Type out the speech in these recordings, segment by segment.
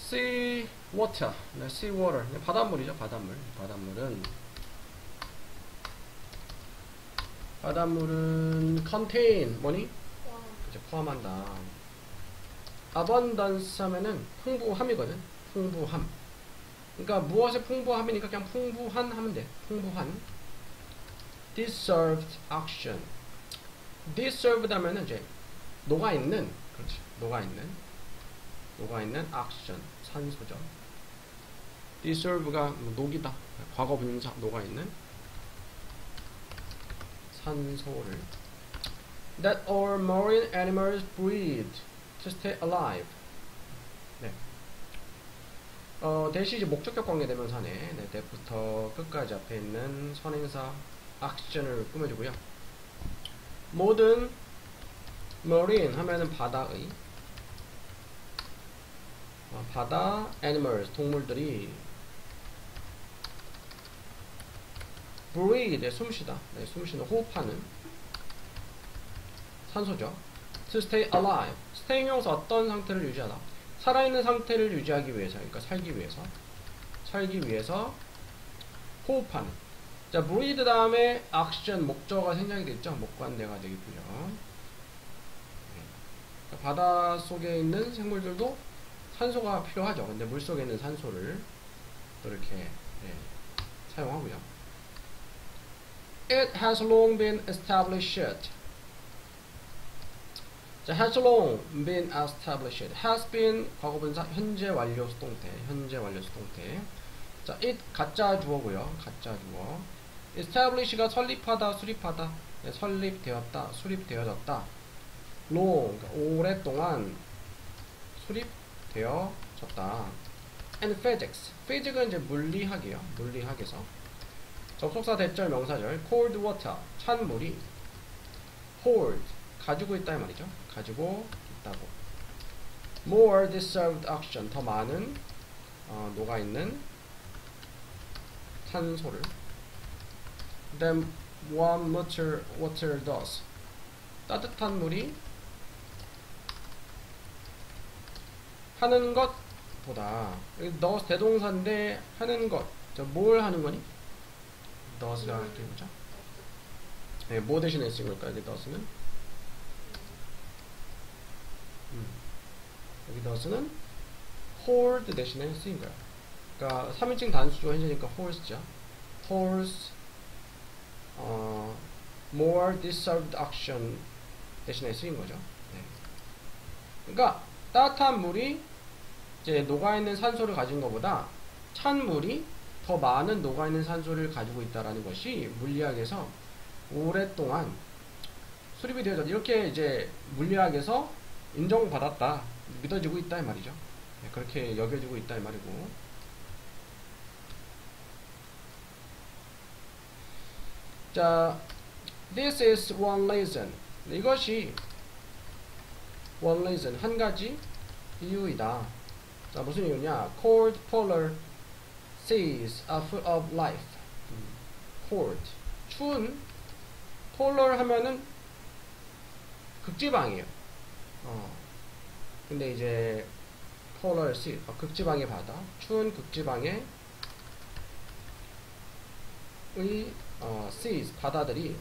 sea water. 네, sea water. 네, 바닷물이죠, 바닷물. 바닷물은 contain 뭐니? 이제 포함한다. abundance 하면은 풍부함이거든. 풍부함. 그러니까 무엇의 풍부함이니까 그냥 풍부한 하면 돼. 풍부한. deserved action. deserved 하면은 이제 녹아있는, 그렇지. 녹아있는 action. 산소죠. deserve가 녹이다. 과거 분사 녹아있는 산소를. that all marine animals breathe to stay alive. 네. 대시 이제 목적격 관계 대명사네. 네, 때부터 끝까지 앞에 있는 선행사 action을 꾸며주고요. 모든 marine 하면은 바다의 바다 animals 동물들이 breathe 숨쉬다. 네, 숨쉬는 호흡하는 산소죠. to stay alive. staying 형사 어떤 상태를 유지하다. 살아있는 상태를 유지하기 위해서, 그러니까 살기 위해서 호흡하는. 자, breathe 다음에 action 목적어가 생략이 됐죠. 목관대가 되겠고요. 그러니까 바다 속에 있는 생물들도 산소가 필요하죠. 근데 물 속에 있는 산소를 또 이렇게 사용하고요. It has long been established. 자, has long been established. has been 과거분사 현재 완료 수동태. 자, it 가짜 주어고요. 가짜 주어. establish가 설립하다, 수립하다. 네, 설립되었다, 수립되어졌다. long 오랫동안 수립되어졌다. and physics. physic은 이제 물리학이에요. 물리학에서. 접속사 대절 명사절. cold water 찬 물이 hold 가지고 있다 이 말이죠. 가지고 있다고. more deserved action 더 많은 녹아있는 산소를 than warm water does. 따뜻한 물이 하는 것보다. does 대동사인데 하는 것. 뭘 하는 거니? does가 이렇게 뭐죠? 네, 뭐 대신에 쓴 걸까요? 여기 does는? 여기 does는 hold 대신에 쓰인 거예요. 그러니까 3인칭 단수죠. 현재니까 holds죠. holds more deserved action 대신에 쓰인 거죠. 네. 그러니까 따뜻한 물이 이제 녹아있는 산소를 가진 것보다 찬 물이 더 많은 녹아있는 산소를 가지고 있다라는 것이 물리학에서 오랫동안 수립이 되어졌다. 이렇게 이제 물리학에서 인정받았다, 믿어지고 있다 이 말이죠. 네, 그렇게 여겨지고 있다 이 말이고. 자, this is one reason. 이것이 one reason 한 가지 이유이다. 자, 무슨 이유냐? cold polar seas are full of life. cold 추운. polar 하면은 극지방이에요. 근데 이제 polar sea 극지방의 바다, 추운 극지방의 seas 바다들이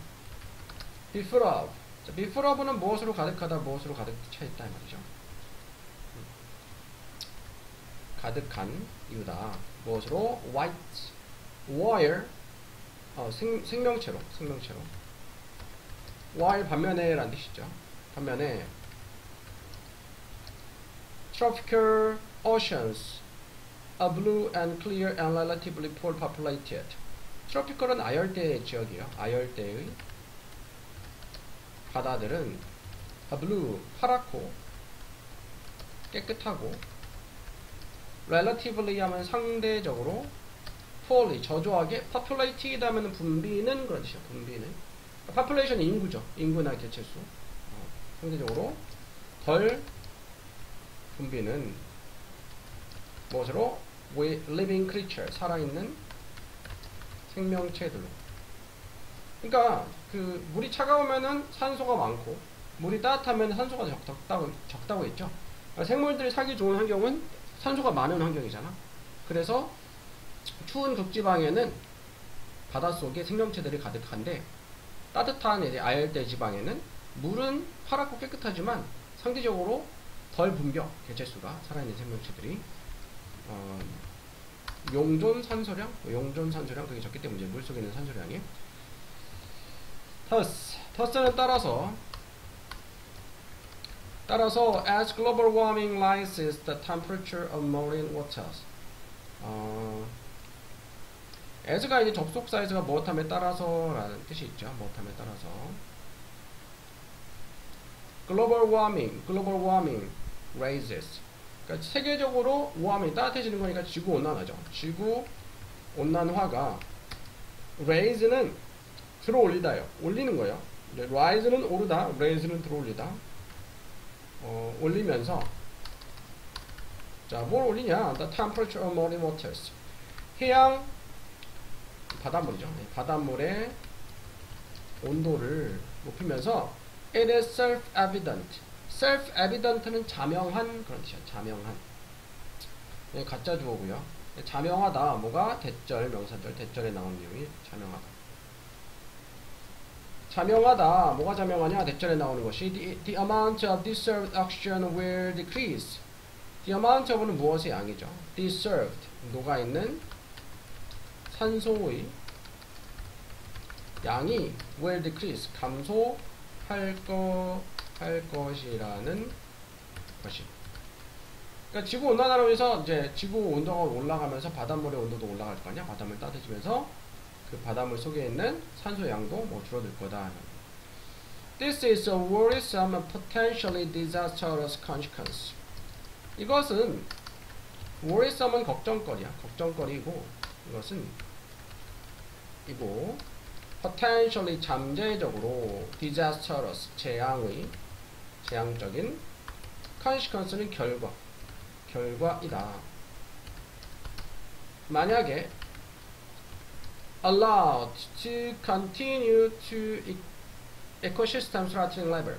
be full of. 자, be full of는 무엇으로 가득하다, 무엇으로 가득 차 있다 이 말이죠. 가득한 이유다. 무엇으로? white wire 생명체로. while 반면에 라는 뜻이죠. 반면에 tropical oceans are blue and clear and relatively poor populated. 트로피컬은 아열대 지역이에요. 아열대의 바다들은 blue 파랗고 깨끗하고 relatively 하면 상대적으로 poorly 저조하게 populated 하면 붐비는 그런 뜻이에요. 붐비는 population이 인구죠. 인구나 개체수. 상대적으로 덜 붐비는 무엇으로? living creature 살아있는 생명체들로. 그러니까 그 물이 차가우면은 산소가 많고 물이 따뜻하면 산소가 적다고 했죠. 그러니까 생물들이 살기 좋은 환경은 산소가 많은 환경이잖아. 그래서 추운 극지방에는 바닷속에 생명체들이 가득한데 따뜻한 이제 아열대 지방에는 물은 파랗고 깨끗하지만 상대적으로 덜 분bio, 개체수가 살아있는 생명체들이 용존 산소량 되게 적기 때문에 물속에 있는 산소량이 thus는 따라서 as global warming rises the temperature of marine waters as가 이제 접속 사이즈가 무엇함에 따라서 라는 뜻이 있죠. 무엇함에 따라서 global warming raises 그러니까 세계적으로 warming 따뜻해지는 거니까 지구 온난화죠. 지구 온난화가 raise는 들어올리다요. 올리는 거예요. rise는 오르다, raise는 들어올리다. 올리면서 자, 뭘 올리냐? The temperature of marine waters. 해양 바닷물이죠. 바닷물의 온도를 높이면서 it is self-evident. self-evident는 자명한 그런 뜻이야. 자명한. 가짜 주어고요. 자명하다. 뭐가? 대절, 명사절. 대절에 나온 내용이 자명하다. 자명하다. 뭐가 자명하냐? 대절에 나오는 것이 the amount of deserved oxygen will decrease. the amount of는 무엇의 양이죠? deserved. 녹아있는 산소의 양이 will decrease. 감소할 것이라는 것이. 그러니까 지구 온난화로 해서 이제 지구 온도가 올라가면서 바닷물의 온도도 올라갈 거 아니야? 바닷물 따뜻해지면서 그 바닷물 속에 있는 산소 양도 뭐 줄어들 거다. This is a worrisome and potentially disastrous consequence. 이것은 worrisome은 걱정거리야. 걱정거리고 이것은 이고 potentially 잠재적으로 disastrous 재앙적인 consequence는 결과이다. 만약에 allowed to continue to ecosystem threatening level.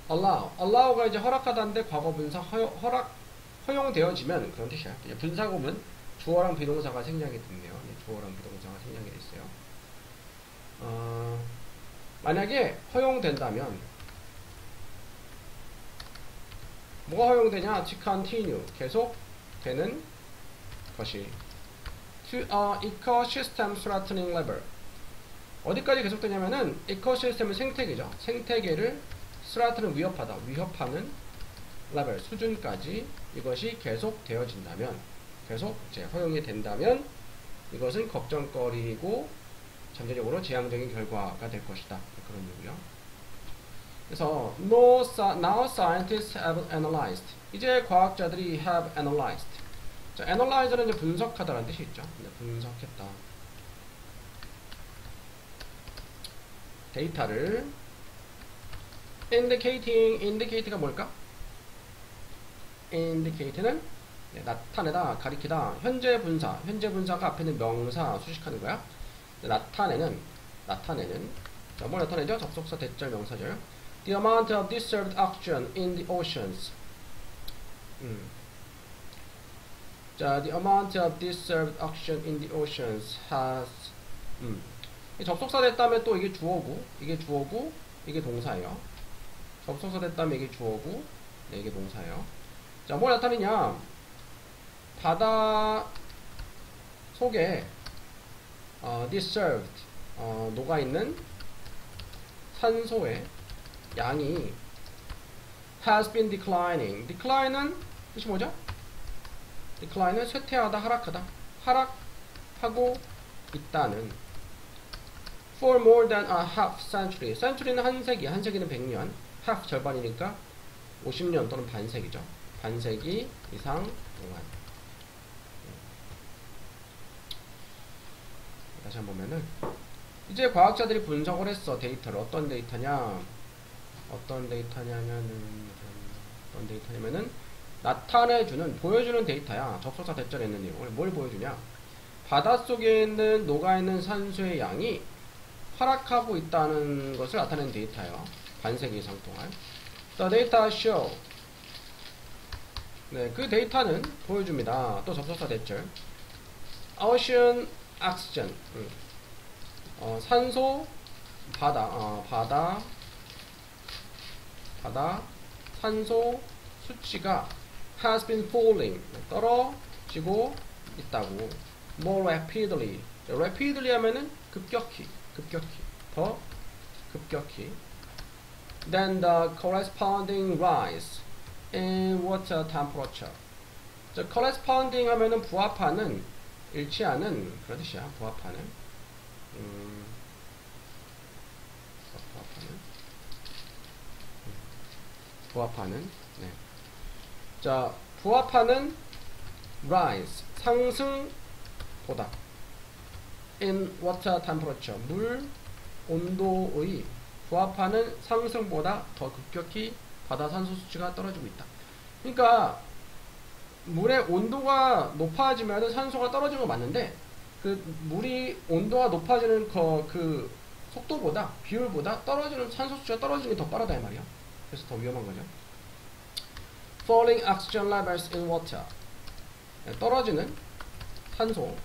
allow가 이제 허락하다인데 과거 분사 허용되어지면 그런 뜻이야. 분사구문 주어랑 비동사가 생략이 됐네요. 주어랑 비동사가 생략이 됐어요. 만약에 허용된다면 뭐가 허용되냐? to continue 계속 되는 것이 to ecosystem threatening level. 어디까지 계속되냐면은 ecosy스템은 생태계죠. 생태계를 threaten은 위협하는 level 수준까지 이것이 계속 되어진다면, 계속 이제 허용이 된다면 이것은 걱정거리고 잠재적으로 재앙적인 결과가 될 것이다. 그런 얘기요. 그래서 now scientists have analyzed. 이제 과학자들이 have analyzed. 자, analyze는 이제 분석하다라는 뜻이 있죠. 분석했다. 데이터를 indicate가 뭘까? indicate는 나타내다, 가리키다. 현재 분사가 앞에 있는 명사 수식하는 거야. 나타내는. 자, 뭘 나타내죠? 접속사, 대절, 명사절. The amount of deserved oxygen in the oceans. 자, the amount of deserved oxygen in the oceans has. 접속사 됐다면 또 이게 주어고, 이게 동사예요. 접속사 됐다면 이게 주어고, 네, 이게 동사예요. 자, 뭘 나타내냐? 바다 속에 deserved 녹아있는 산소의 양이 has been declining. decline은 뜻이 뭐죠? decline은 쇠퇴하다, 하락하다. 하락하고 있다는. for more than a half century. century는 한 세기는 100년. half 절반이니까 50년 또는 반세기죠. 반세기 이상 동안. 다시 한번 보면은 이제 과학자들이 분석을 했어. 데이터를. 어떤 데이터냐면은 나타내주는, 보여주는 데이터야. 접속사 대절에 있는 내용을 뭘 보여주냐? 바닷속에 있는 녹아있는 산소의 양이 하락하고 있다는 것을 나타내는 데이터예요. 반세기 이상 동안. The data show 네, 그 데이터는 보여줍니다. 또 접속사 대절. Ocean Oxygen. 산소, 바다, 산소 수치가 has been falling. 떨어지고 있다고. More rapidly. rapidly 하면은 급격히, 더 급격히. Than the corresponding rise in water temperature. 저 corresponding 하면은 부합하는, 일치하는 그런 뜻이야. 부합하는. 네. 자, 부합하는 rise 상승보다 in water temperature 물 온도의 부합하는 상승보다 더 급격히 바다 산소 수치가 떨어지고 있다. 그러니까 물의 온도가 높아지면 산소가 떨어지는 거 맞는데 그 물이 온도가 높아지는 그 속도보다 비율보다 떨어지는 산소 수치가 떨어지는 게 더 빠르다 이 말이야. 그래서 더 위험한 거죠. Falling oxygen levels in water. 떨어지는 산소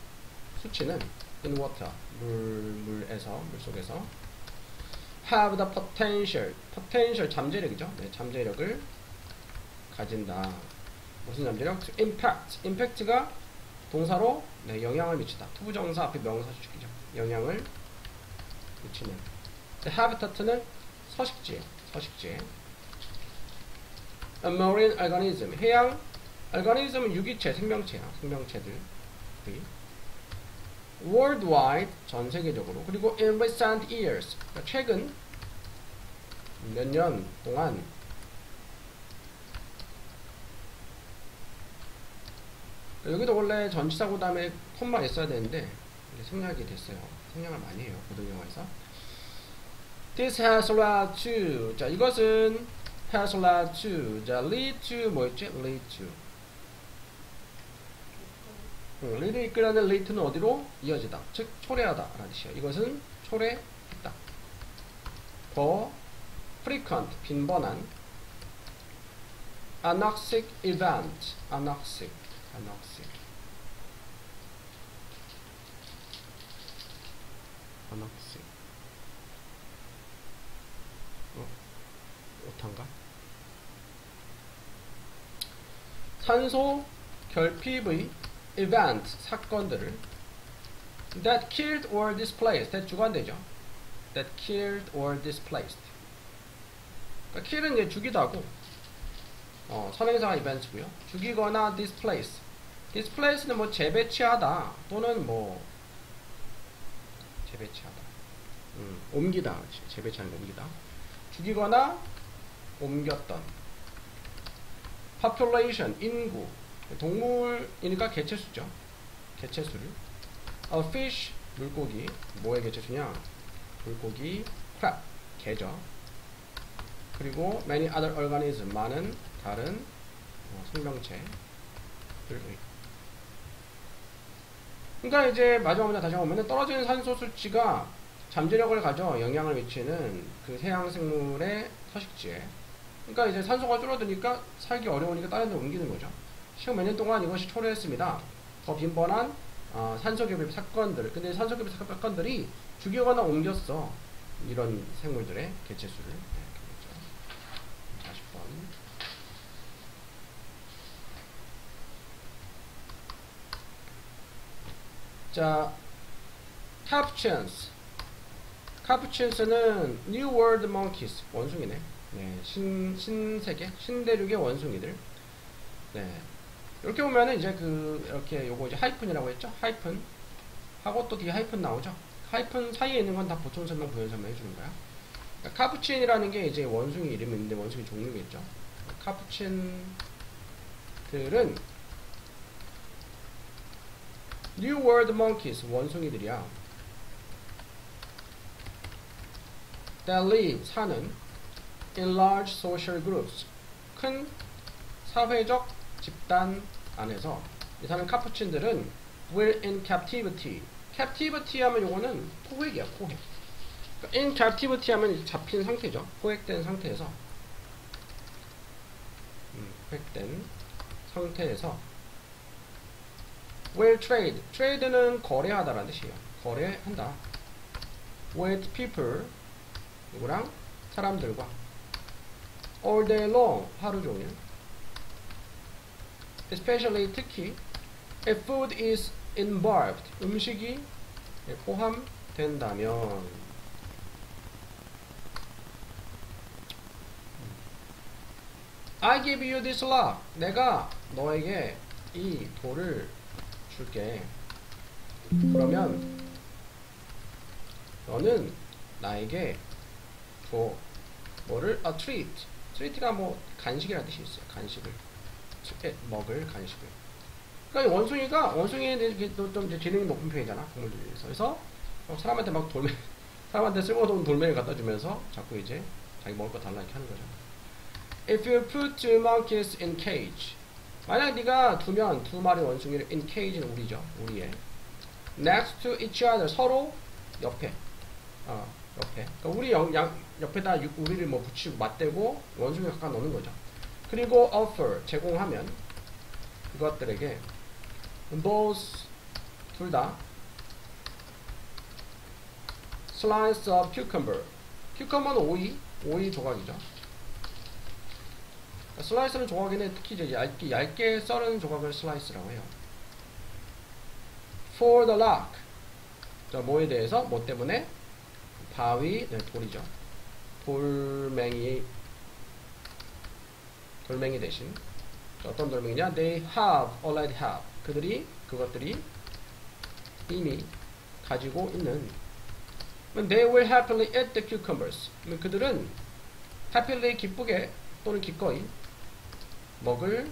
수치는 in water 물속에서 have the potential 잠재력이죠. 네, 잠재력을 가진다. 무슨 잠재력? impact가 동사로 네, 영향을 미치다. 투부정사 앞에 명사 수식이죠. 영향을 미치는. habitat는 서식지. A marine organism. 해양 organism은 유기체, 생명체야. 생명체들. worldwide 전 세계적으로. 그리고 in recent years. 그러니까 최근 몇 년 동안 여기도 원래 전치사고 다음에 콤마 있어야 되는데 생략이 됐어요. 생략을 많이 해요. 고등영화에서. This has led to. 자, 이것은 has led to. 자, lead to 뭐였지? lead to. lead 이끌어낸 lead to는 어디로? 이어지다. 즉 초래하다 라는 뜻이에요. 이것은 초래했다. 더 frequent 빈번한 anoxic event. anoxic. 오탄가? 산소 결핍의 event 사건들을 that killed or displaced. that 주관되죠. that killed or displaced. 그러니까 kill은 이제 죽이다 하고 선행사가 events고요. 죽이거나 displace. displace는 뭐 재배치하다 또는 뭐 재배치하다. 옮기다. 그렇지. 재배치하는 거 옮기다. 죽이거나 옮겼던. population 인구. 동물이니까 개체수죠. 개체수를. a fish 물고기. 뭐의 개체수냐? 물고기. crab 개죠. 그리고 many other organism 많은 다른 생명체들. 그러니까 이제 마지막 문장 다시 보면은 떨어지는 산소 수치가 잠재력을 가져 영향을 미치는 그 해양 생물의 서식지에. 그러니까 이제 산소가 줄어드니까 살기 어려우니까 다른 데 옮기는 거죠. 시간 몇 년 동안 이것이 초래했습니다. 더 빈번한 산소 결핍 사건들. 근데 산소 결핍 사건들이 죽이거나 옮겼어. 이런 생물들의 개체수를. 네, 40번. 자, 카푸친스는 New World Monkeys 원숭이네. 네, 신세계, 신대륙의 원숭이들. 네, 이렇게 보면은 이제 이렇게 요거 이제 하이픈이라고 했죠. 하이픈 하고 또 뒤에 하이픈 나오죠. 하이픈 사이에 있는 건 다 보통 설명, 부연 설명 해주는 거야. 그러니까 카푸친이라는 게 이제 원숭이 이름인데 원숭이 종류겠죠. 카푸친들은 New World Monkeys 원숭이들이야. That live 사는 in large social groups 큰 사회적 집단 안에서 이 사는 카푸친들은 were in captivity. captivity 하면 요거는 포획이야. 포획. 그러니까 in captivity 하면 잡힌 상태죠. 포획된 상태에서 포획된 상태에서 will trade. trade는 거래하다라는 뜻이에요. 거래한다. with people. 누구랑? 사람들과. all day long. 하루 종일. especially 특히 if food is involved. 음식이 포함된다면. I give you this lock. 내가 너에게 이 돌을 줄게. 그러면 너는 나에게 줘. 뭐를? A treat. treat가 뭐 간식이라는 뜻이 있어요. 간식을. 먹을 간식을. 그러니까 원숭이에 대해서 좀 이제 지능이 높은 편이잖아. 동물들에 대해서. 그래서 사람한테 막 사람한테 쓸모없는 돌멩이를 갖다 주면서 자꾸 이제 자기 먹을 거 달라 이렇게 하는 거죠. If you put two monkeys in cage. 만약 네가 두면 두 마리 원숭이를 in cage는 우리죠. 우리에. Next to each other. 서로 옆에. 옆에. 그러니까 우리 옆에다 우리를 뭐 붙이고 맞대고 원숭이 갖다 놓는 거죠. 그리고 offer. 제공하면 그것들에게 both 둘 다 slice of cucumber. cucumber는 오이 조각이죠. 슬라이스는 조각인데 특히 이제 얇게 썰은 조각을 슬라이스라고 해요. For the lock. 자, 뭐에 대해서? 뭐 때문에? 바위, 네, 돌이죠. 돌멩이 대신. 자, 어떤 돌멩이냐? They already have. 그것들이 이미 가지고 있는. They will happily eat the cucumbers. 그들은 happily 기쁘게 또는 기꺼이 먹을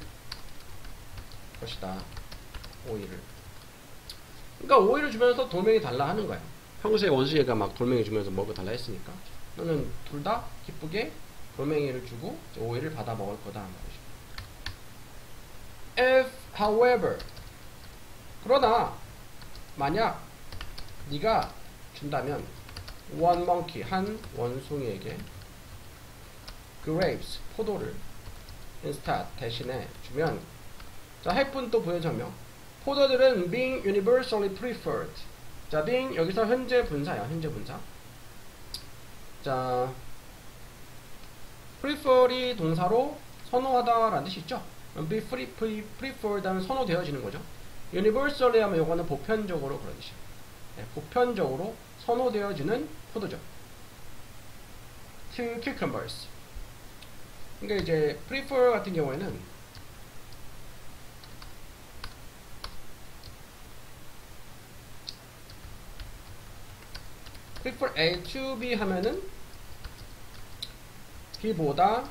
것이다. 오이를. 그러니까 오이를 주면서 돌멩이 달라 하는 거야. 평소에 원숭이가 막 돌멩이 주면서 먹어 달라 했으니까 너는 둘 다 기쁘게 돌멩이를 주고 오이를 받아 먹을 거다 하는 거죠. If, however, 그러나 만약 네가 준다면 one monkey, 한 원숭이에게 grapes, 포도를 instead, 대신에 주면 자, 해픈 또 부여설명. 포도들은 being universally preferred. 자, being 여기서 현재 분사야. 현재 분사. 자, prefer이 동사로 선호하다 라는 뜻이 있죠. be preferred 하면 선호되어지는 거죠. universally 하면 요거는 보편적으로 그런 뜻이에요. 네, 보편적으로 선호되어지는 포도죠. to cucumbers. 그러니까 이제 prefer 같은 경우에는 prefer A to B 하면은 B보다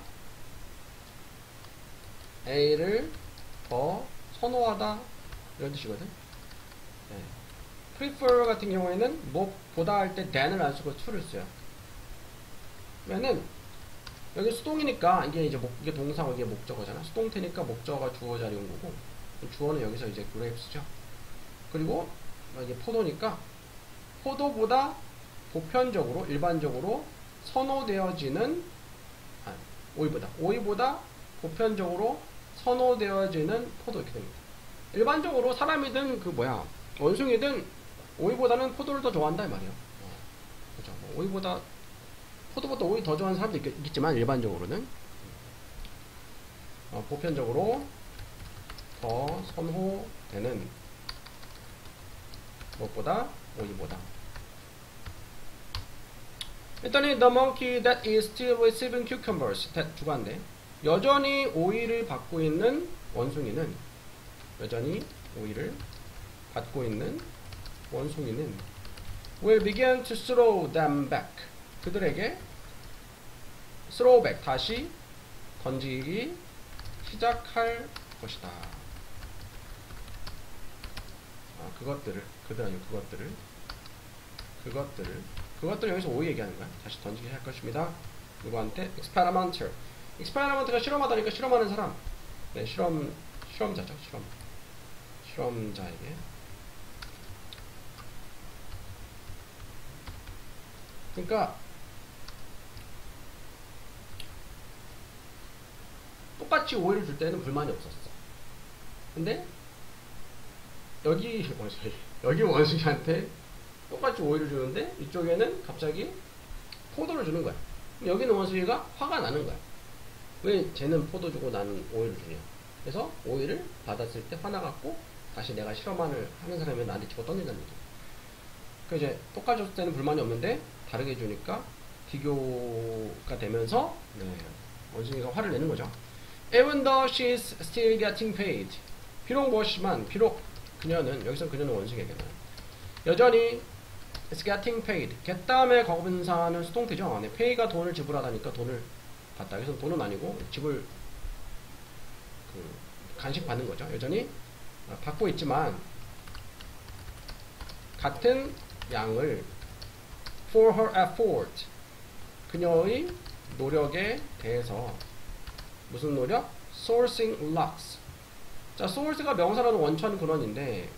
A를 더 선호하다 이런 뜻이거든. 네. prefer 같은 경우에는 뭐보다 할 때 than을 안 쓰고 to를 써요. 그러면은 여기 수동이니까 이게 이제 이게 동사고 이게 목적어잖아. 수동태니까 목적어가 주어 자리 온 거고 주어는 여기서 이제 grapes죠. 그리고 이게 포도니까 포도보다 보편적으로 일반적으로 선호되어지는 오이보다 보편적으로 선호되어지는 포도 이렇게 됩니다. 일반적으로 사람이든 원숭이든 오이보다는 포도를 더 좋아한다 이 말이에요. 그렇죠. 포도보다 오이 더 좋아하는 사람도 있겠지만 일반적으로는 보편적으로 더 선호되는 무엇보다 오이보다. 일단은 the monkey that is still receiving cucumbers 주관데 여전히 오이를 받고 있는 원숭이는 will begin to throw them back. 그들에게 throw back 다시 던지기 시작할 것이다. 그것들을 여기서 오이 얘기하는 거야. 다시 던지기 할 것입니다. 누구한테? experiment가 실험하다니까 실험하는 사람. 네, 실험자죠. 실험자에게. 그러니까 똑같이 오이를 줄 때는 불만이 없었어. 근데 여기 원숭이한테 똑같이 오이를 주는데 이쪽에는 갑자기 포도를 주는 거야. 여기는 원숭이가 화가 나는 거야. 왜 쟤는 포도 주고 나는 오이를 주냐. 그래서 오이를 받았을 때 화나갖고 다시 내가 실험을 하는 사람이 나한테 치고 던진다는 거죠. 그 이제 똑같이 줬을 때는 불만이 없는데 다르게 주니까 비교가 되면서 원숭이가 화를 내는 거죠. Even though she's still getting paid. 비록 무엇이지만 비록 그녀는 여기서 그녀는 원숭이에게는 여전히 is getting paid. get 다음에 과거분사는 수동태죠. 네, pay가 돈을 지불하다니까 돈을 받다. 여기서 돈은 아니고 지불 간식 받는 거죠. 여전히 받고 있지만 같은 양을 for her effort. 그녀의 노력에 대해서 무슨 노력? sourcing lots. 자, source가 명사라는 원천 근원인데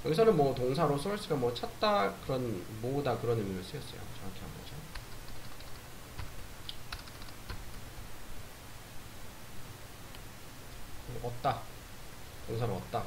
여기서는 뭐 동사로 source가 뭐 찾다 그런 모으다 그런 의미로 쓰였어요. 정확히 한 거죠. 얻다. 동사로 얻다.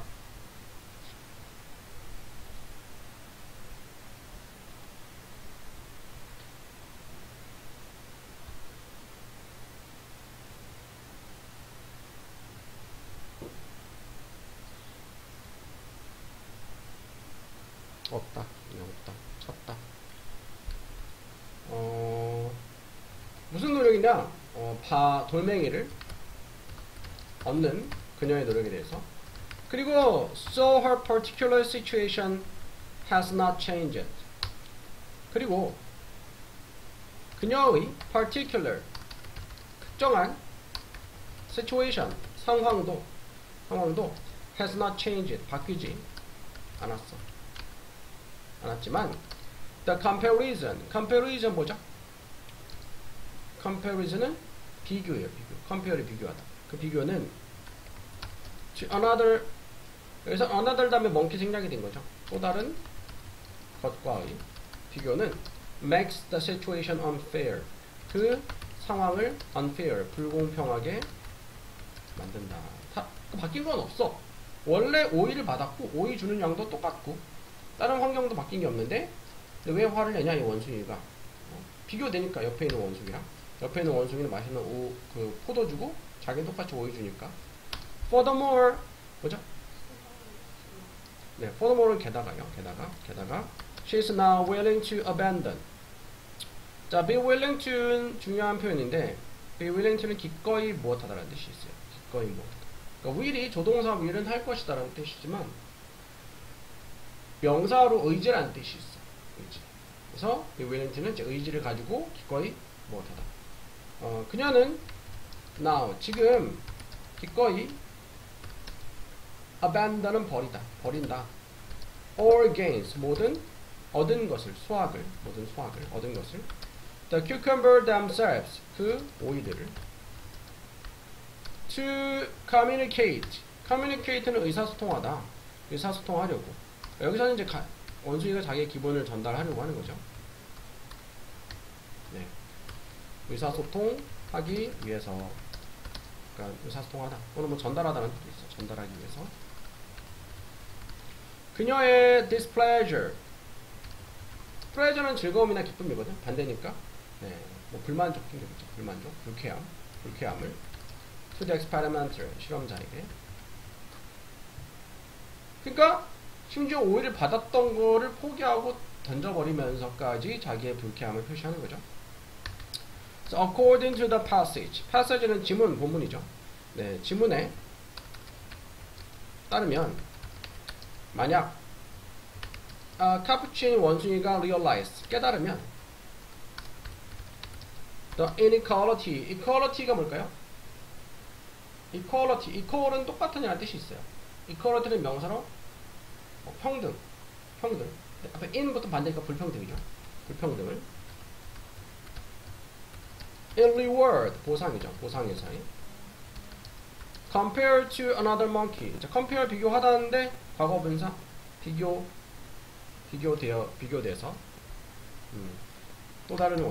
없다, 없다, 찾다. 무슨 노력이냐? 돌멩이를 얻는 그녀의 노력에 대해서. 그리고 so her particular situation has not changed. 그리고 그녀의 particular 특정한 situation 상황도 has not changed 바뀌지 않았지만 the comparison 뭐죠? comparison은 비교예요. compare이 비교하다. 그 비교는 another 여기서 another 다음에 monkey 생략이 된 거죠. 또 다른 것과의 비교는 makes the situation unfair. 그 상황을 unfair 불공평하게 만든다. 바뀐 건 없어. 원래 오이를 받았고 오이 주는 양도 똑같고 다른 환경도 바뀐 게 없는데 왜 화를 내냐 이 원숭이가. 비교되니까 옆에 있는 원숭이랑 옆에 있는 원숭이는 맛있는 포도 주고 자기는 똑같이 오이 주니까. Furthermore 뭐죠? 네, furthermore는 게다가요. 게다가 she's now willing to abandon. 자, be willing to는 중요한 표현인데 be willing to는 기꺼이 무엇하다라는 뜻이 있어요. 기꺼이 무엇하다. 그러니까 will이 조동사 will은 할 것이다라는 뜻이지만 명사로 의지라는 뜻이 있어. 의지. 그래서 be willing to는 의지를 가지고 기꺼이 무엇하다. 그녀는 now 지금 기꺼이 abandon은 버린다. all gains 모든 얻은 것을 얻은 것을 the cucumber themselves 그 오이들을 to communicate는 의사소통하려고 여기서는 이제 원숭이가 자기의 기본을 전달하려고 하는 거죠. 네. 의사소통하기 위해서 그러니까 의사소통하다 또는 뭐 전달하다는 뜻도 있어. 전달하기 위해서 그녀의 displeasure는 즐거움이나 기쁨이거든. 반대니까 네, 뭐 불만족인 거죠. 불쾌함을 to the experimenter 실험자에게. 그러니까 심지어 오이를 받았던 거를 포기하고 던져버리면서까지 자기의 불쾌함을 표시하는 거죠. So according to the passage는 지문, 본문이죠. 네, 지문에 따르면 만약 카푸친 원숭이가 realize 깨달으면 the equality가 뭘까요? equal은 똑같으냐는 뜻이 있어요. equality는 명사로 평등. 앞에 in부터 반대니까 불평등이죠. 불평등을 in reward 보상이죠. 보상의 사이. compare to another monkey. 자, compare 비교하다는데 과거분사 비교돼서 또 다른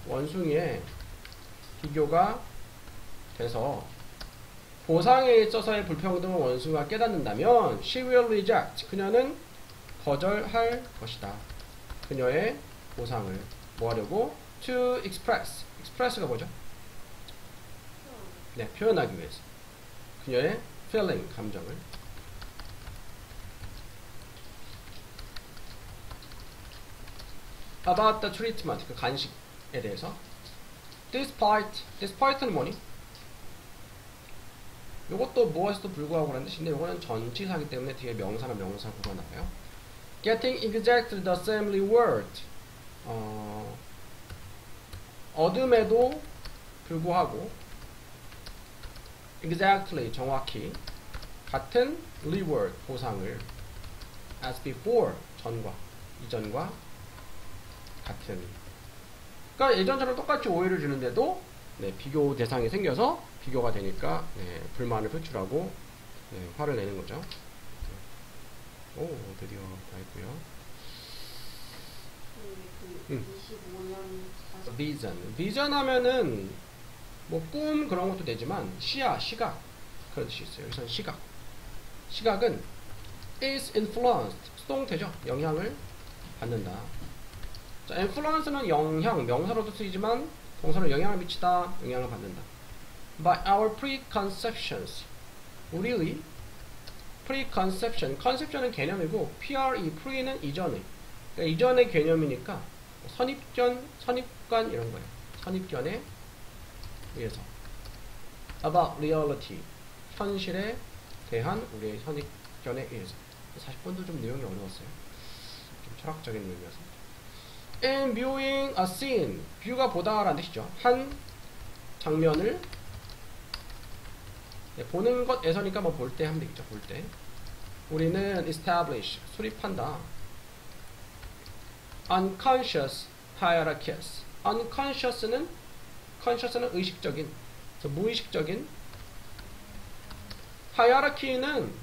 원숭이의 비교가 돼서 보상에 있어서의 불평등을 원수가 깨닫는다면 she will reject. 그녀는 거절할 것이다. 그녀의 보상을 뭐 하려고? to express. express가 뭐죠? 네, 표현하기 위해서. 그녀의 feeling, 감정을. about the treatment, 그 간식에 대해서. despite는 뭐니? 요것도 무엇에도 불구하고 라는 뜻인데 요거는 전치사기 때문에 뒤에 명사나 명사구가 나와요. getting exactly the same reward. 얻음에도 불구하고 exactly, 정확히 같은 reward, 보상을 as before, 전과, 이전과 같은. 그러니까 예전처럼 똑같이 오해를 주는데도 네, 비교 대상이 생겨서 비교가 되니까 네, 불만을 표출하고 네, 화를 내는 거죠. 오, 드디어 다 했고요. 비전 하면은 뭐 꿈 그런 것도 되지만 시야, 시각 그런 뜻이 있어요. 여기서는 시각. 시각은 is influenced, 수동태죠. 영향을 받는다. 자, influence는 영향, 명사로도 쓰이지만 동사로 영향을 미치다, 영향을 받는다. By our preconceptions, 우리의 preconception, conception은 개념이고 pre는 이전의, 그러니까 이전의 개념이니까 선입견, 선입관 이런 거예요. 선입견에 의해서 about reality, 현실에 대한 우리의 선입견에 의해서. 40번도 좀 내용이 어려웠어요. 좀 철학적인 의미여서. In viewing a scene, view가 보다라는 뜻이죠. 한 장면을 네, 보는 것에서니까 뭐 볼 때 하면 되겠죠. 볼 때. 우리는 establish, 수립한다. unconscious hierarchies. unconscious는 의식적인, 무의식적인. hierarchy는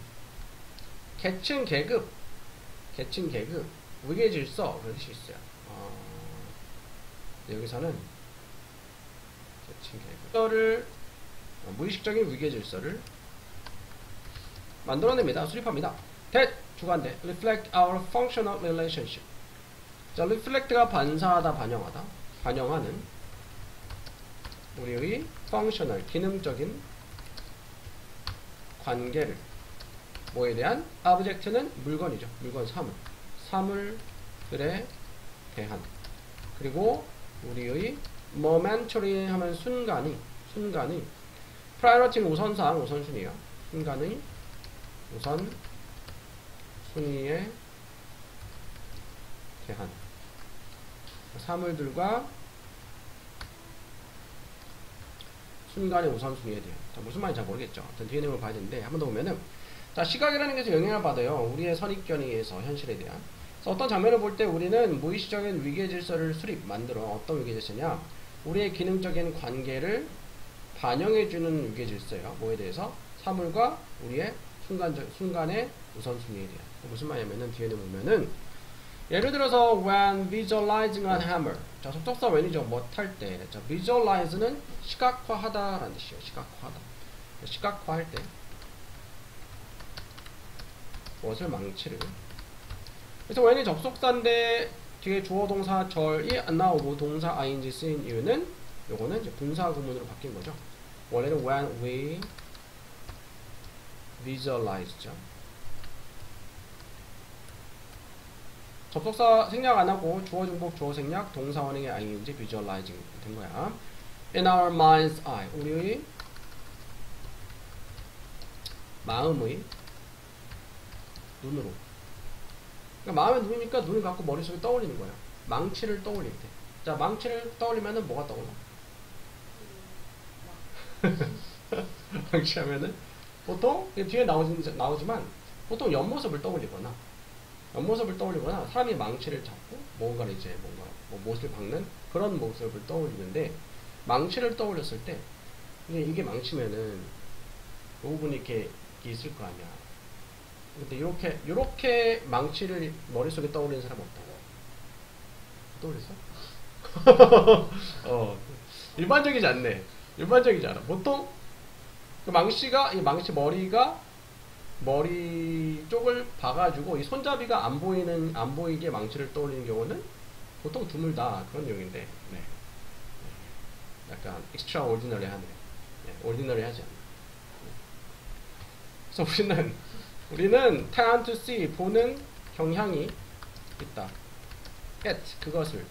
계층, 계급, 위계 질서 그런 뜻이 있어요. 여기서는 계층, 계급. 무의식적인 위계 질서를 만들어냅니다. 수립합니다. 주관대 reflect our functional relationship. 자, reflect가 반사하다, 반영하다, 반영하는 우리의 functional, 기능적인 관계를. 뭐에 대한? object는 물건이죠. 물건, 사물들에 대한. 그리고 우리의 momentary 하면 순간의 priority는 우선사항, 우선순위야. 순간의 우선순위에 대한 사물들과 순간의 우선순위에 대한. 자, 무슨 말인지 잘 모르겠죠. 일단 뒤에 내용을 봐야 되는데 한 번 더 보면은, 자, 시각이라는 것에서 영향을 받아요. 우리의 선입견에 의해서 현실에 대한. 그래서 어떤 장면을 볼 때 우리는 무의식적인 위계 질서를 만들어. 어떤 위계 질서냐? 우리의 기능적인 관계를 반영해주는 위계 질서예요. 뭐에 대해서? 사물과 우리의 순간의 우선순위에 대한. 무슨 말이냐면은 뒤에 보면은, 예를 들어서 when visualizing a hammer. 자, 접속사 when이죠. 못할 때. 자, visualize는 시각화하다라는 뜻이에요. 시각화할 때 무엇을? 망치를. 그래서 when이 접속사인데 뒤에 주어 동사 절이 안 나오고 동사 ing 쓰인 이유는 요거는 이제 분사 구문으로 바뀐 거죠. 원래는 when we visualize죠. 접속사 생략 안 하고 주어 중복 주어 생략 동사 원형의 ing visualizing 된 거야. In our mind's eye, 우리의 마음의 눈으로. 그러니까 마음의 눈이니까 눈을 갖고 머릿속에 떠올리는 거야. 망치를 떠올릴 때. 자, 망치를 떠올리면은 뭐가 떠올라? 망치하면은 보통 뒤에 나오지만 보통 옆모습을 떠올리거나 사람이 망치를 잡고 뭔가 뭐 못을 박는 그런 모습을 떠올리는데, 망치를 떠올렸을 때 이게 망치면은 이 부분이 이렇게 있을 거 아니야. 근데 이렇게 망치를 머릿속에 떠올리는 사람 없다고? 떠올렸어? 일반적이지 않네. 일반적이지 않아. 보통 그 망치가 이 망치 머리가 머리 쪽을 봐가지고 이 손잡이가 안 보이게 망치를 떠올리는 경우는 보통 드물다 그런 내용인데, 네. 약간 extraordinary하네. 네, ordinary하지 않나. 그래서 우리는 tend to see 보는 경향이 있다. at 그것을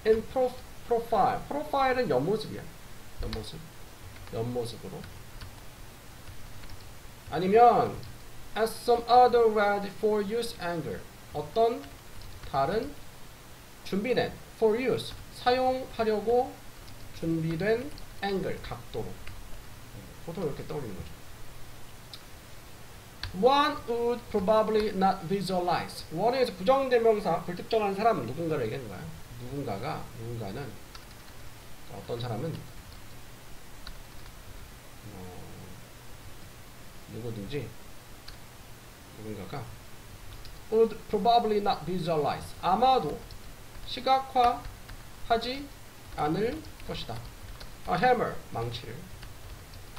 in profile profile은 옆모습이야. 옆모습으로. 아니면 as some other ready for use angle 어떤 다른 준비된 for use 사용하려고 준비된 angle 각도로 보통 이렇게 떠올리는 거죠. One would probably not visualize. one에서 부정대명사 불특정한 사람은 누군가를 얘기하는 거야. 누군가는 어떤 사람은 누구든지 누군가가 would probably not visualize. 아마도 시각화하지 않을 것이다. A hammer 망치를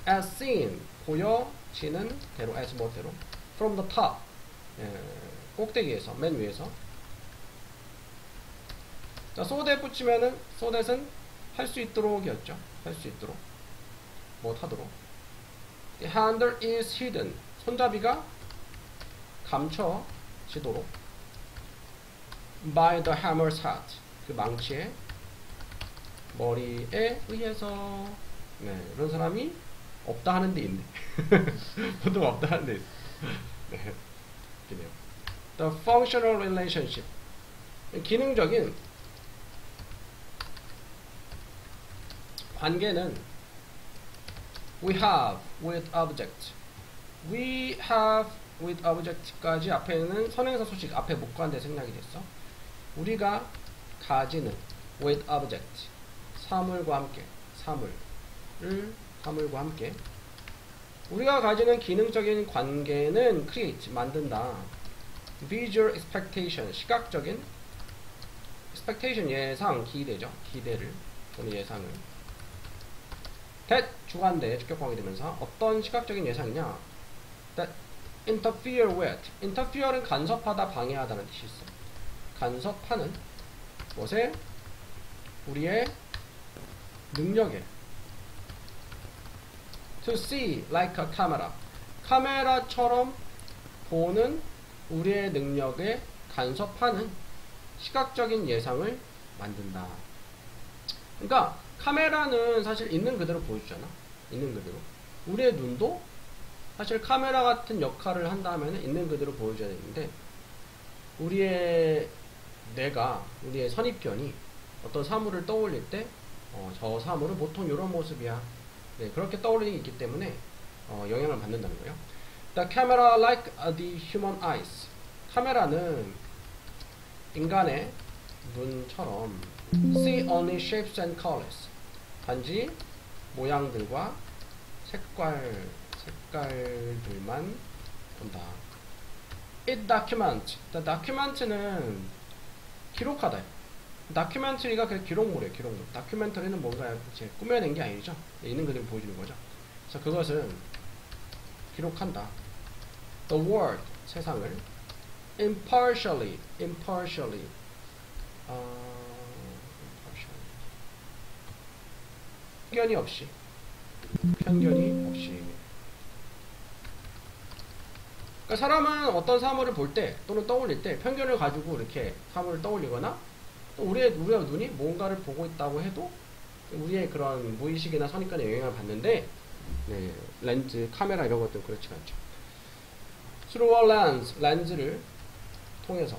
as seen 보여지는 대로 as 뭐대로 from the top 꼭대기에서 맨 위에서. 자 so that 붙이면은 so that은 할 수 있도록이었죠. 할 수 있도록 못하도록. The handle is hidden. 손잡이가 감춰지도록. By the hammer's head. 그 망치의 머리에 의해서. 네, 이런 사람이 없다 하는 데 있네. 보통 없다 하는 데 있어. 네, 이네요. The functional relationship. 기능적인 관계는 we have with object. we have with object까지 앞에는 선행사 수식 앞에 못 간데 생략이 됐어. 우리가 가지는 with object 사물과 함께 사물과 함께 우리가 가지는 기능적인 관계는 create 만든다. visual expectation 시각적인 expectation 예상 기대죠. 기대를 또는 예상을 that 주관대 주격관계 되면서 어떤 시각적인 예상이냐 that interfere with interfere는 간섭하다 방해하다는 뜻이 있어. 간섭하는 것에 우리의 능력에 to see like a camera 카메라처럼 보는 우리의 능력에 간섭하는 시각적인 예상을 만든다. 그러니까 카메라는 사실 있는 그대로 보여주잖아. 있는 그대로. 우리의 눈도 사실 카메라 같은 역할을 한다 하면 있는 그대로 보여줘야 되는데 우리의 뇌가 우리의 선입견이 어떤 사물을 떠올릴 때 저 사물은 보통 이런 모습이야. 네, 그렇게 떠올리는 게 있기 때문에 영향을 받는다는 거예요. The camera like the human eyes. 카메라는 인간의 눈처럼 see only shapes and colors. 단지 모양들과 색깔들만 본다. It documents. The document는 기록하다. 다큐멘터리가 그 기록물이에요. 기록물. 다큐멘터리는 뭔가 이제 꾸며낸 게 아니죠. 있는 그대로 보여주는 거죠. 그래서 그것은 기록한다. The world. 세상을 impartially. 편견이 없이. 그러니까 사람은 어떤 사물을 볼 때 또는 떠올릴 때 편견을 가지고 이렇게 사물을 떠올리거나 또 우리의 눈이 뭔가를 보고 있다고 해도 우리의 그런 무의식이나 선입견에 영향을 받는데 네, 렌즈, 카메라 이런 것들은 그렇지가 않죠. Through a lens, 렌즈를 통해서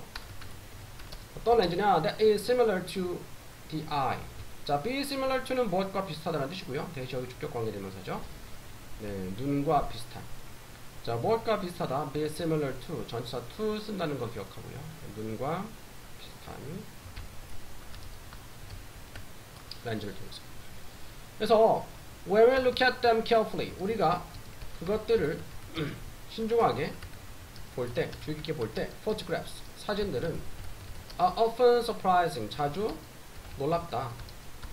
어떤 렌즈냐? That is similar to the eye. 자, be similar to는 무엇과 비슷하다는 뜻이고요. 대시 여기 주격 관계 대명사죠. 네, 눈과 비슷한. 자, 무엇과 비슷하다? be similar to 전치사 to 쓴다는 거 기억하고요. 눈과 비슷한 렌즈를 통해서. 그래서 when we look at them carefully 우리가 그것들을 신중하게 볼 때, 주의 깊게 볼 때 photographs 사진들은 are often surprising 자주 놀랍다.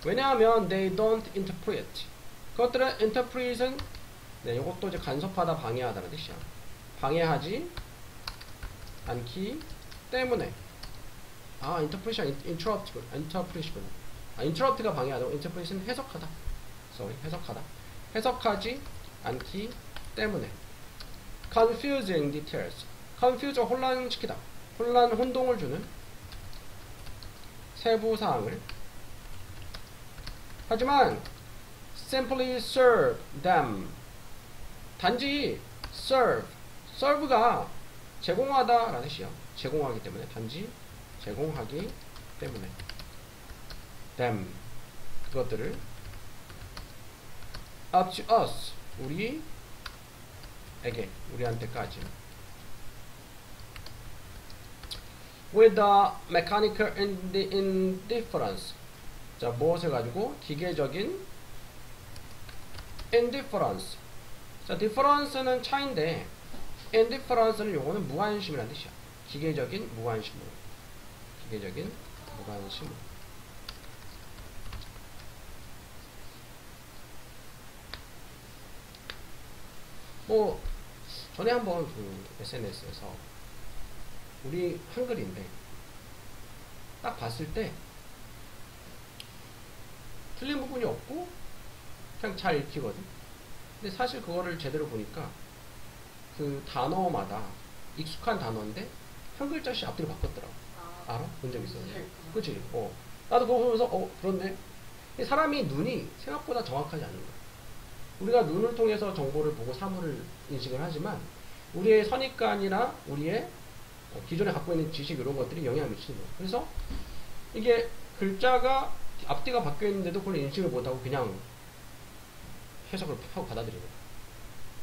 왜냐하면 they don't interpret 그것들은 interpret은 네, 이것도 이제 간섭하다, 방해하다는 뜻이야. 방해하지 않기 때문에. 아, interrupt구나. interrupt가 방해하다고, interpret은 해석하다. 해석하다. 해석하지 않기 때문에. confusing details. confuse, 혼란시키다. 혼동을 주는 세부사항을. 하지만 simply serve them. 단지 serve가 제공하다 라는 뜻이요. 제공하기 때문에. 단지 제공하기 때문에. them. 그것들을 up to us. 우리한테까지. with a mechanical indifference. 자, 무엇을 가지고? 기계적인 indifference. 자, difference는 차인데 indifference는 요거는 무관심이라는 뜻이야. 기계적인 무관심으로. 기계적인 무관심으로. 뭐 전에 한번 그 SNS에서 우리 한글인데 딱 봤을 때 틀린 부분이 없고 그냥 잘 읽히거든. 근데 사실 그거를 제대로 보니까 그 단어마다 익숙한 단어인데 한 글자씩 앞뒤로 바꿨더라고. 알아? 본 적 있어? 그치? 나도 그거 보면서 그렇네. 사람이 눈이 생각보다 정확하지 않은 거야. 우리가 눈을 통해서 정보를 보고 사물을 인식을 하지만 우리의 선입관이나 우리의 기존에 갖고 있는 지식 이런 것들이 영향을 미치는 거야. 그래서 이게 글자가 앞뒤가 바뀌어 있는데도 그걸 인식을 못하고 그냥 해석을 하고 받아들이는 거야.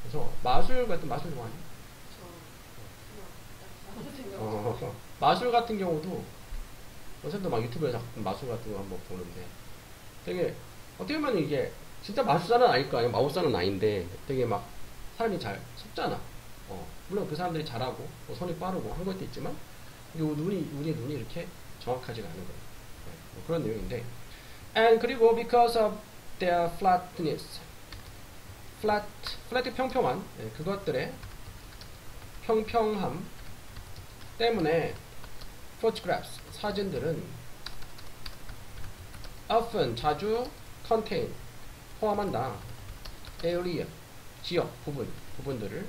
그래서 마술 좋아하니? 마술 같은 경우도 선생님도 막 유튜브에서 마술 같은 거 한번 보는데 되게 어떻게 보면 이게 진짜 마술사는 아닐 거 아니야. 마법사는 아닌데 되게 막 사람이 잘 속잖아. 물론 그 사람들이 잘하고 손이 빠르고 한 것도 있지만 우리의 눈이 이렇게 정확하지가 않은 거예요. 뭐 그런 내용인데 and 그리고 because of their flatness. flat 평평한 그것들의 평평함 때문에 photographs 사진들은 often 자주 contain 포함한다. area 지역 부분들을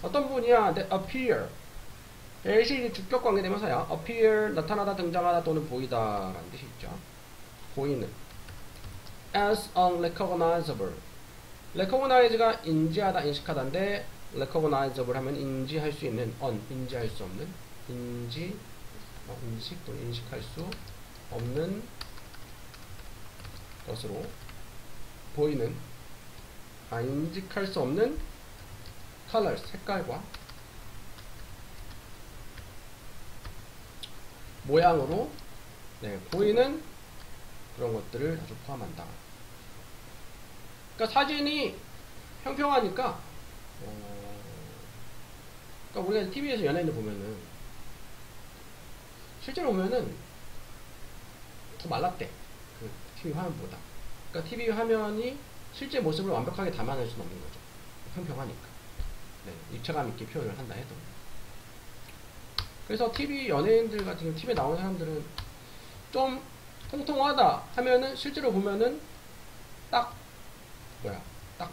어떤 부분이야? that appear 대시 주격 관계 대명사야. appear 나타나다 등장하다 또는 보이다 라는 뜻이 있죠. 보이는 as unrecognizable recognize가 인지하다 인식하다인데 recognizable 하면 인지할 수 있는 인지할 수 없는 인식 또는 인식할 수 없는 것으로 보이는 인식할 수 없는 colors 색깔과 모양으로 보이는 그런 것들을 아주 포함한다. 그러니까 사진이 평평하니까 그러니까 우리가 TV에서 연예인들 보면은 실제로 보면은 더 말랐대. 그 TV 화면보다. 그러니까 TV 화면이 실제 모습을 완벽하게 담아낼 수는 없는 거죠. 평평하니까. 입체감 있게 표현을 한다 해도. 그래서 TV 연예인들 같은 경우 TV에 나오는 사람들은 좀 통통하다 하면은 실제로 보면은 딱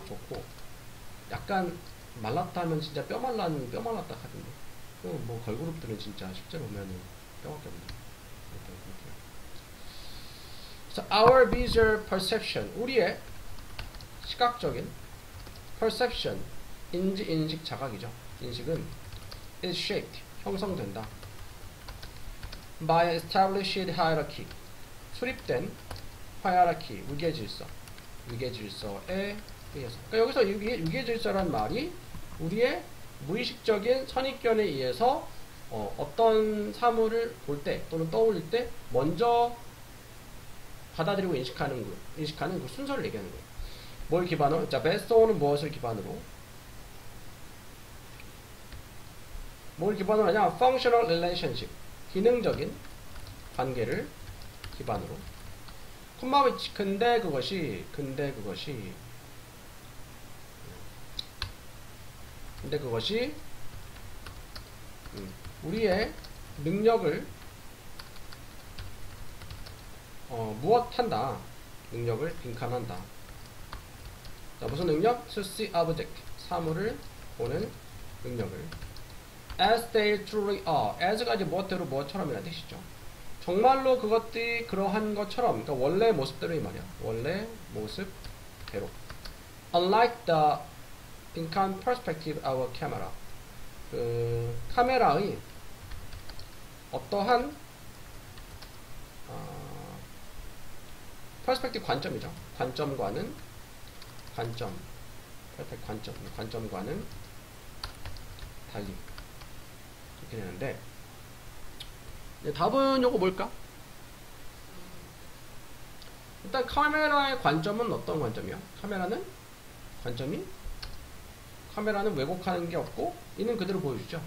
좋고 약간 말랐다 하면 진짜 뼈 말랐다 하던데. 뭐 걸그룹들은 진짜 실제로 보면은 뼈밖에 없는. 그래서 our visual perception 우리의 시각적인 perception 인식 자각이죠. 인식은 is shaped 형성된다. by established hierarchy 수립된 hierarchy 위계질서에 의해서. 그러니까 여기서 위계질서란 말이 우리의 무의식적인 선입견에 의해서 어떤 사물을 볼 때 또는 떠올릴 때 먼저 받아들이고 인식하는 그 순서를 얘기하는 거예요. 뭘 기반으로? 자, 베스트는 무엇을 기반으로? 뭘 기반으로 하냐? functional relationship 기능적인 관계를 기반으로. 콤마 위치 근데 그것이 근데 그것이 우리의 능력을 무엇한다? 능력을 빈칸한다. 자, 무슨 능력? To see object. 사물을 보는 능력을. As they truly are. as가 이제 무엇대로 무엇처럼이라는 뜻이죠. 정말로 그것들이 그러한 것처럼, 그러니까 원래 모습대로 이 말이야. 원래 모습대로. Unlike the 빈칸 perspective of a camera. 그 카메라의 어떠한 퍼스펙티브 관점이죠. 관점과는 관점과는 달리 이렇게 되는데 답은 요거 뭘까? 일단 카메라의 관점은 어떤 관점이야? 카메라는 왜곡하는 게 없고 있는 그대로 보여주죠.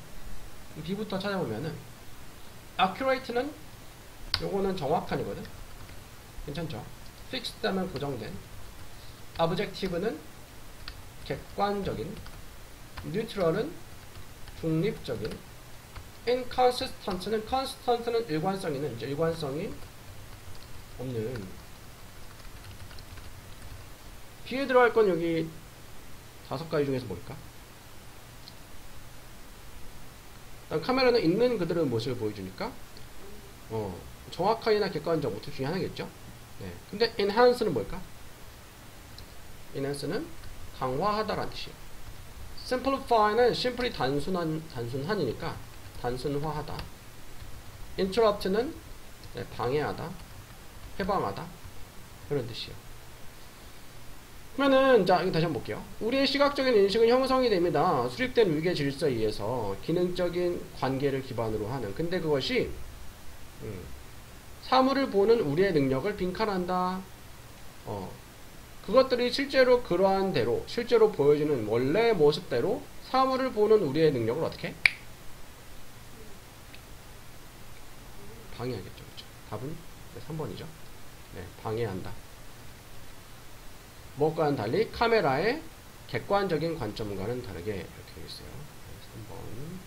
B부터 찾아보면은 accurate는 요거는 정확한이거든. 괜찮죠? fixed 하면 고정된. objective는 객관적인. neutral은 중립적인. inconsistent는 constant는 일관성이 없는. B에 들어갈 건 여기 5가지 중에서 뭘까? 일단 카메라는 있는 그대로의 모습을 보여주니까 정확하이나 객관적 모두 중에 하나겠죠. 네. 근데 enhance는 뭘까? enhance는 강화하다라는 뜻이에요. simplify는 simply 단순한이니까 단순화하다. interrupt는 방해하다, 해방하다 그런 뜻이에요. 그러면은 자 이거 다시 한번 볼게요. 우리의 시각적인 인식은 형성이 됩니다. 수립된 위계 질서에 의해서 기능적인 관계를 기반으로 하는. 근데 그것이 사물을 보는 우리의 능력을 빈칸한다. 그것들이 실제로 그러한 대로 실제로 보여지는 원래 모습대로 사물을 보는 우리의 능력을 어떻게? 방해하겠죠. 그렇죠? 답은 3번이죠. 네, 방해한다. 무엇과는 달리 카메라의 객관적인 관점과는 다르게 이렇게 되어 있어요. 3번.